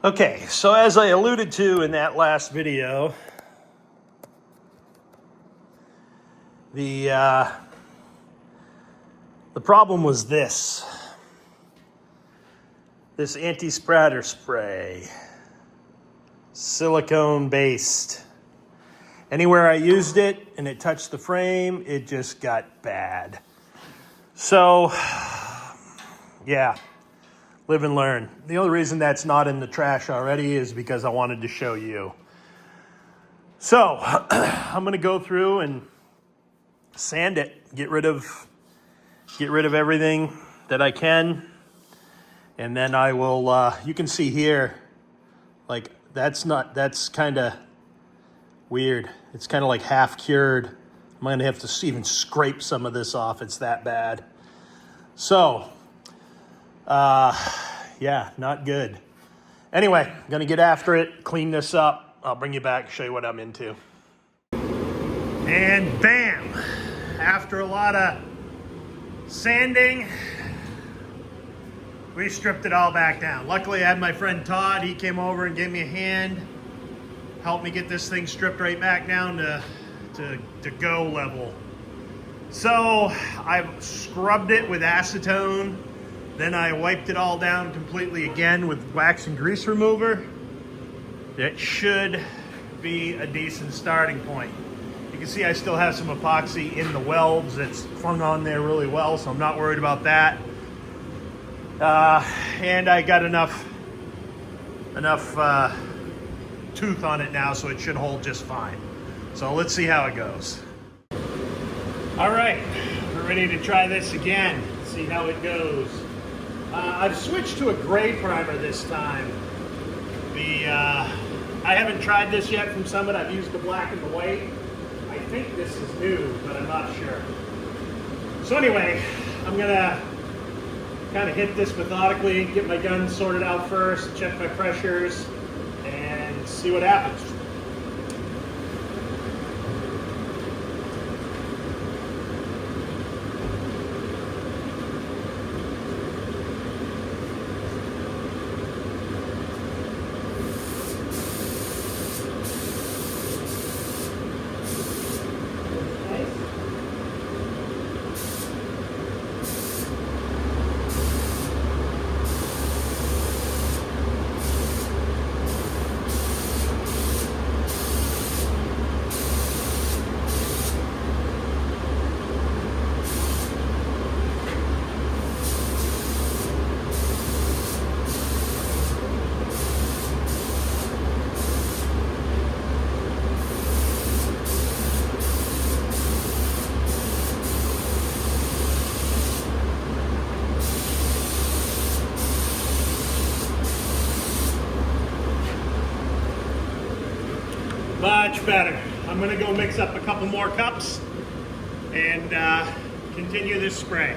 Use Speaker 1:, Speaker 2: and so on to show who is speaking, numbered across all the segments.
Speaker 1: Okay, so as I alluded to in that last video, the problem was this anti-spratter spray, silicone based. Anywhere I used it and it touched the frame, it just got bad. So, yeah. Live and learn. The only reason that's not in the trash already is because I wanted to show you. So I'm going to go through and sand it, get rid of everything that I can, and then I will. You can see here, like that's kind of weird. It's kind of like half cured. I'm going to have to even scrape some of this off. It's that bad. So. Yeah, not good. Anyway, I'm gonna get after it, clean this up. I'll bring you back, show you what I'm into. And bam! After a lot of sanding, we stripped it all back down. Luckily, I had my friend Todd. He came over and gave me a hand, helped me get this thing stripped right back down to go level. So I've scrubbed it with acetone. Then I wiped it all down completely again with wax and grease remover. That should be a decent starting point. You can see I still have some epoxy in the welds that's hung on there really well, so I'm not worried about that. And I got enough tooth on it now, so it should hold just fine. So let's see how it goes. All right, we're ready to try this again, see how it goes. I've switched to a gray primer this time. I haven't tried this yet from Summit. I've used the black and the white. I think this is new, but I'm not sure. So anyway, I'm gonna kind of hit this methodically, get my gun sorted out first, check my pressures, and see what happens. Much better. I'm going to go mix up a couple more cups and continue this spray.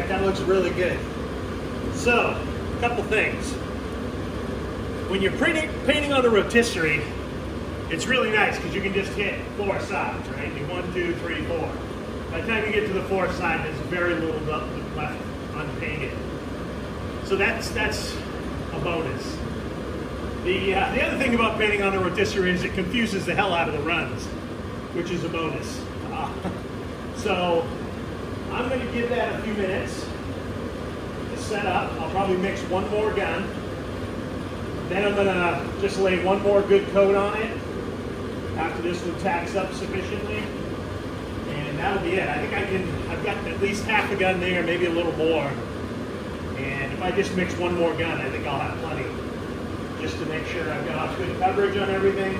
Speaker 1: right, that looks really good. So, a couple things. When you're painting on the rotisserie, it's really nice because you can just hit 4 sides, right? You 1, 2, 3, 4. By the time you get to the 4th side, there's very little left unpainted. So that's a bonus. The other thing about painting on the rotisserie is it confuses the hell out of the runs, which is a bonus. So I'm going to give that a few minutes to set up. I'll probably mix one more gun. Then I'm going to just lay one more good coat on it after this one tacks up sufficiently. And that'll be it. I think I've got at least half a gun there, maybe a little more. And if I just mix one more gun, I think I'll have plenty. Just to make sure I've got good coverage on everything.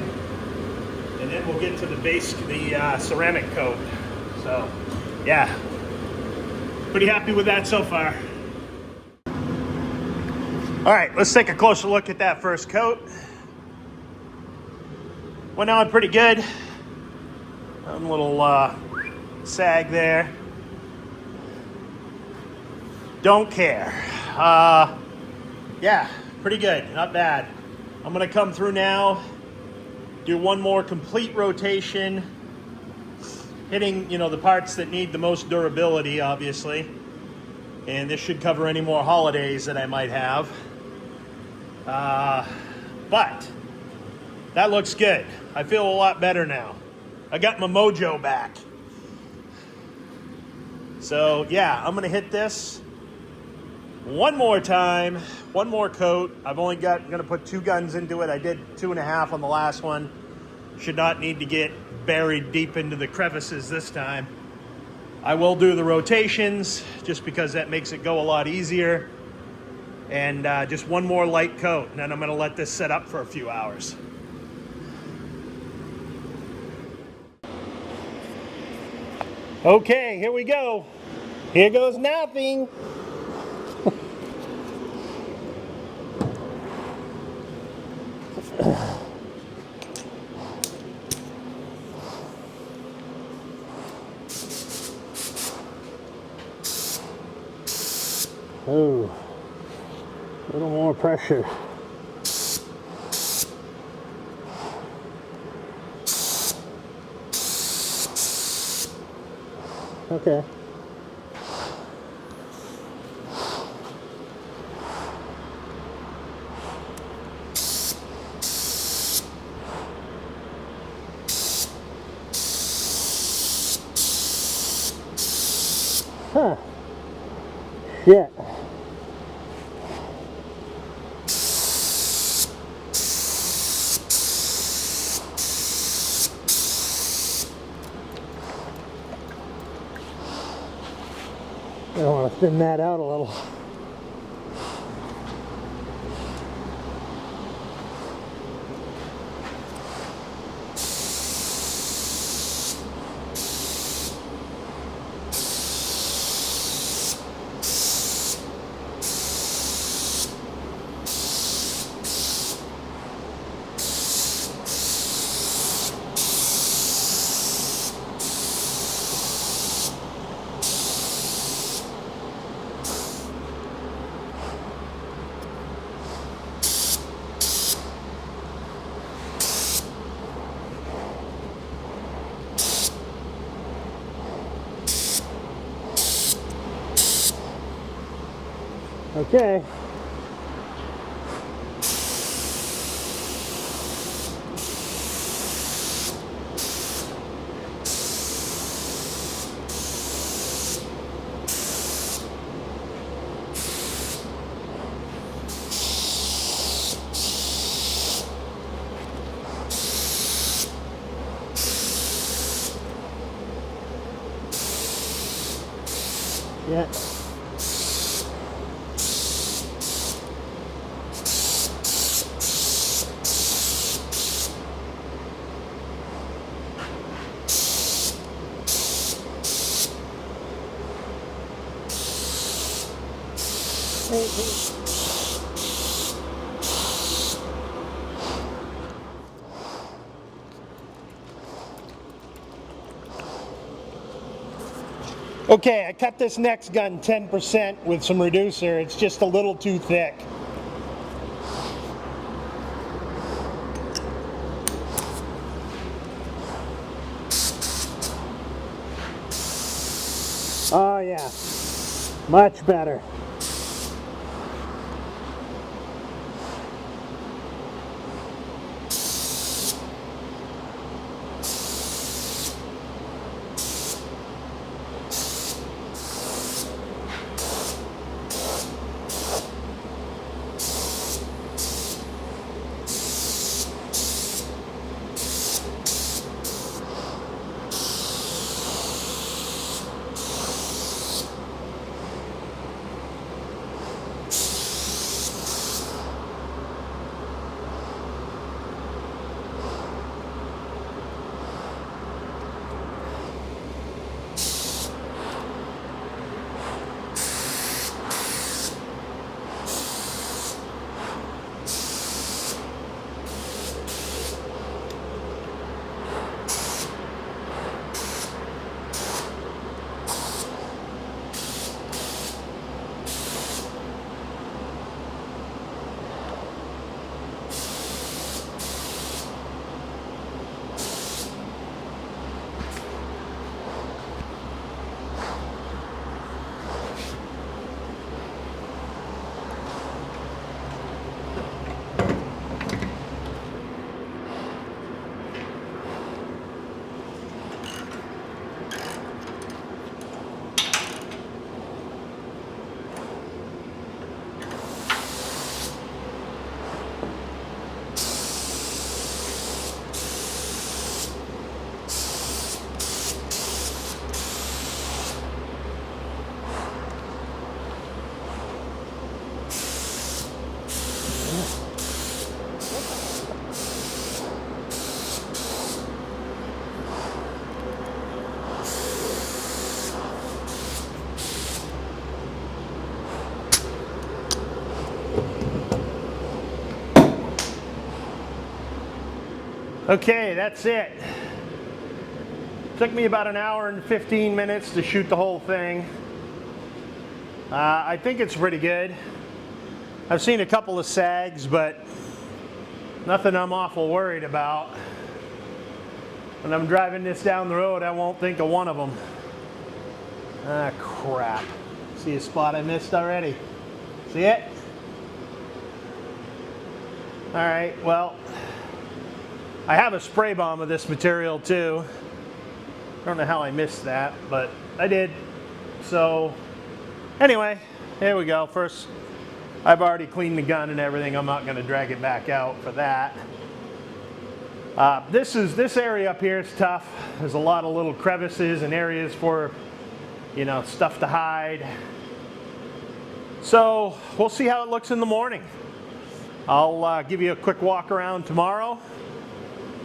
Speaker 1: And then we'll get to the ceramic coat. So, yeah. Pretty happy with that so far. All right, let's take a closer look at that first coat. Went on pretty good. A little sag there. Don't care. Yeah, pretty good, not bad. I'm gonna come through now, do one more complete rotation, hitting, the parts that need the most durability, obviously. And this should cover any more holidays that I might have. But that looks good. I feel a lot better now. I got my mojo back. So yeah, I'm gonna hit this one more time, one more coat. I've only gonna put 2 guns into it. I did 2.5 on the last one. Should not need to get buried deep into the crevices this time. I will do the rotations just because that makes it go a lot easier. And just one more light coat, and then I'm gonna let this set up for a few hours. Okay, here we go. Here goes nothing. Oh, a little more pressure. Okay. Huh. Yeah. I want to thin that out a little. Okay. Yeah. Okay, I cut this next gun 10% with some reducer. It's just a little too thick. Oh yeah, much better. Okay, that's it. Took me about an hour and 15 minutes to shoot the whole thing. I think it's pretty good. I've seen a couple of sags, but nothing I'm awful worried about. When I'm driving this down the road, I won't think of one of them. Ah, crap. See a spot I missed already? See it? All right, well, I have a spray bomb of this material too. I don't know how I missed that, but I did. So anyway, here we go. First, I've already cleaned the gun and everything. I'm not going to drag it back out for that. This area up here is tough. There's a lot of little crevices and areas for, you know, stuff to hide. So we'll see how it looks in the morning. I'll give you a quick walk around tomorrow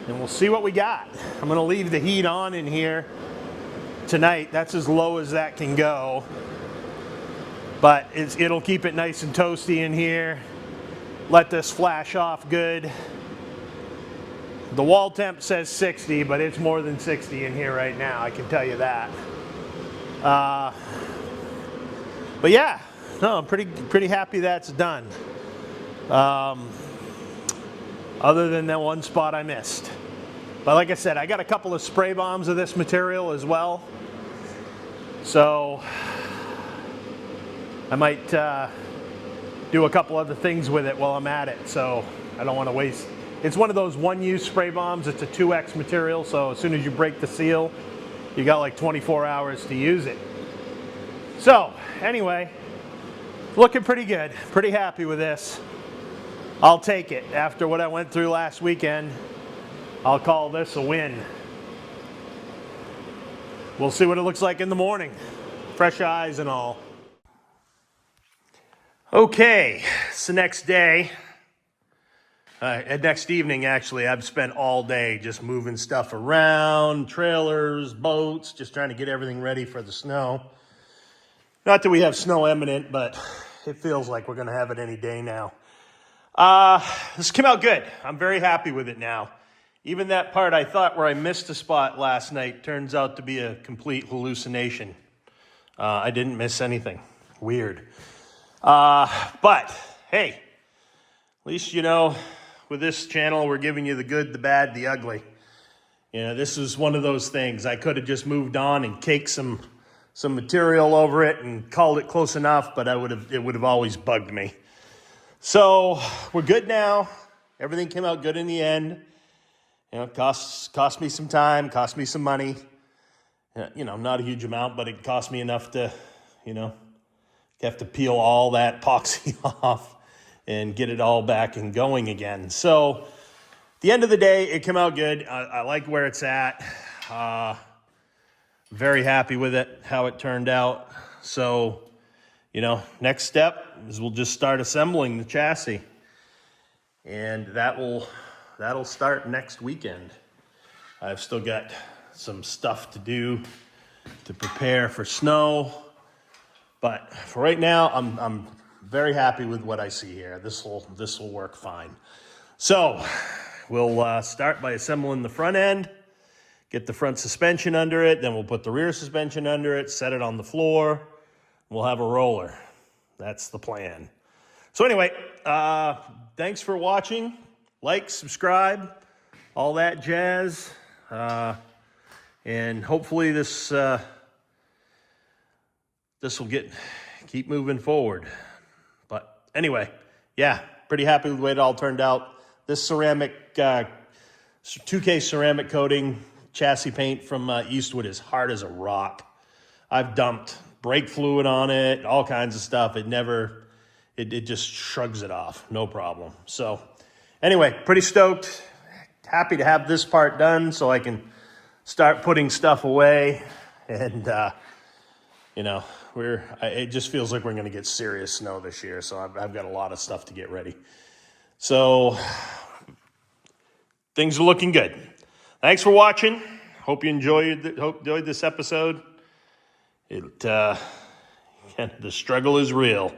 Speaker 1: and we'll see what we got. I'm going to leave the heat on in here tonight. That's as low as that can go. But it'll keep it nice and toasty in here. Let this flash off good. The wall temp says 60, but it's more than 60 in here right now, I can tell you that. But yeah, no, I'm pretty happy that's done. Other than that one spot I missed. But like I said, I got a couple of spray bombs of this material as well. So I might do a couple other things with it while I'm at it. So I don't want to waste. It's one of those one-use spray bombs. It's a 2X material. So as soon as you break the seal, you got like 24 hours to use it. So anyway, looking pretty good. Pretty happy with this. I'll take it. After what I went through last weekend, I'll call this a win. We'll see what it looks like in the morning. Fresh eyes and all. Okay, it's the next day. Next evening, actually. I've spent all day just moving stuff around, trailers, boats, just trying to get everything ready for the snow. Not that we have snow imminent, but it feels like we're going to have it any day now. This came out good. I'm very happy with it now. Even that part I thought where I missed a spot last night turns out to be a complete hallucination. I didn't miss anything. Weird. But hey, at least, with this channel, we're giving you the good, the bad, the ugly. This is one of those things. I could have just moved on and caked some material over it and called it close enough, but it would have always bugged me. So we're good now. Everything came out good in the end. Cost me some time, cost me some money. Not a huge amount, but it cost me enough to, have to peel all that epoxy off and get it all back and going again. So at the end of the day, it came out good. I like where it's at. Very happy with it, how it turned out. So, next step is we'll just start assembling the chassis. And that'll start next weekend. I've still got some stuff to do to prepare for snow. But for right now, I'm very happy with what I see here. This will work fine. So we'll start by assembling the front end, get the front suspension under it, then we'll put the rear suspension under it, set it on the floor. We'll have a roller. That's the plan. So anyway, thanks for watching. Like, subscribe, all that jazz. And hopefully this will keep moving forward. But anyway, yeah, pretty happy with the way it all turned out. This ceramic, 2K ceramic coating chassis paint from Eastwood is hard as a rock. I've dumped brake fluid on it, all kinds of stuff. It just shrugs it off, no problem. So anyway, pretty stoked. Happy to have this part done so I can start putting stuff away. And, it just feels like we're going to get serious snow this year. So I've got a lot of stuff to get ready. So things are looking good. Thanks for watching. Hope you enjoyed this episode. The struggle is real.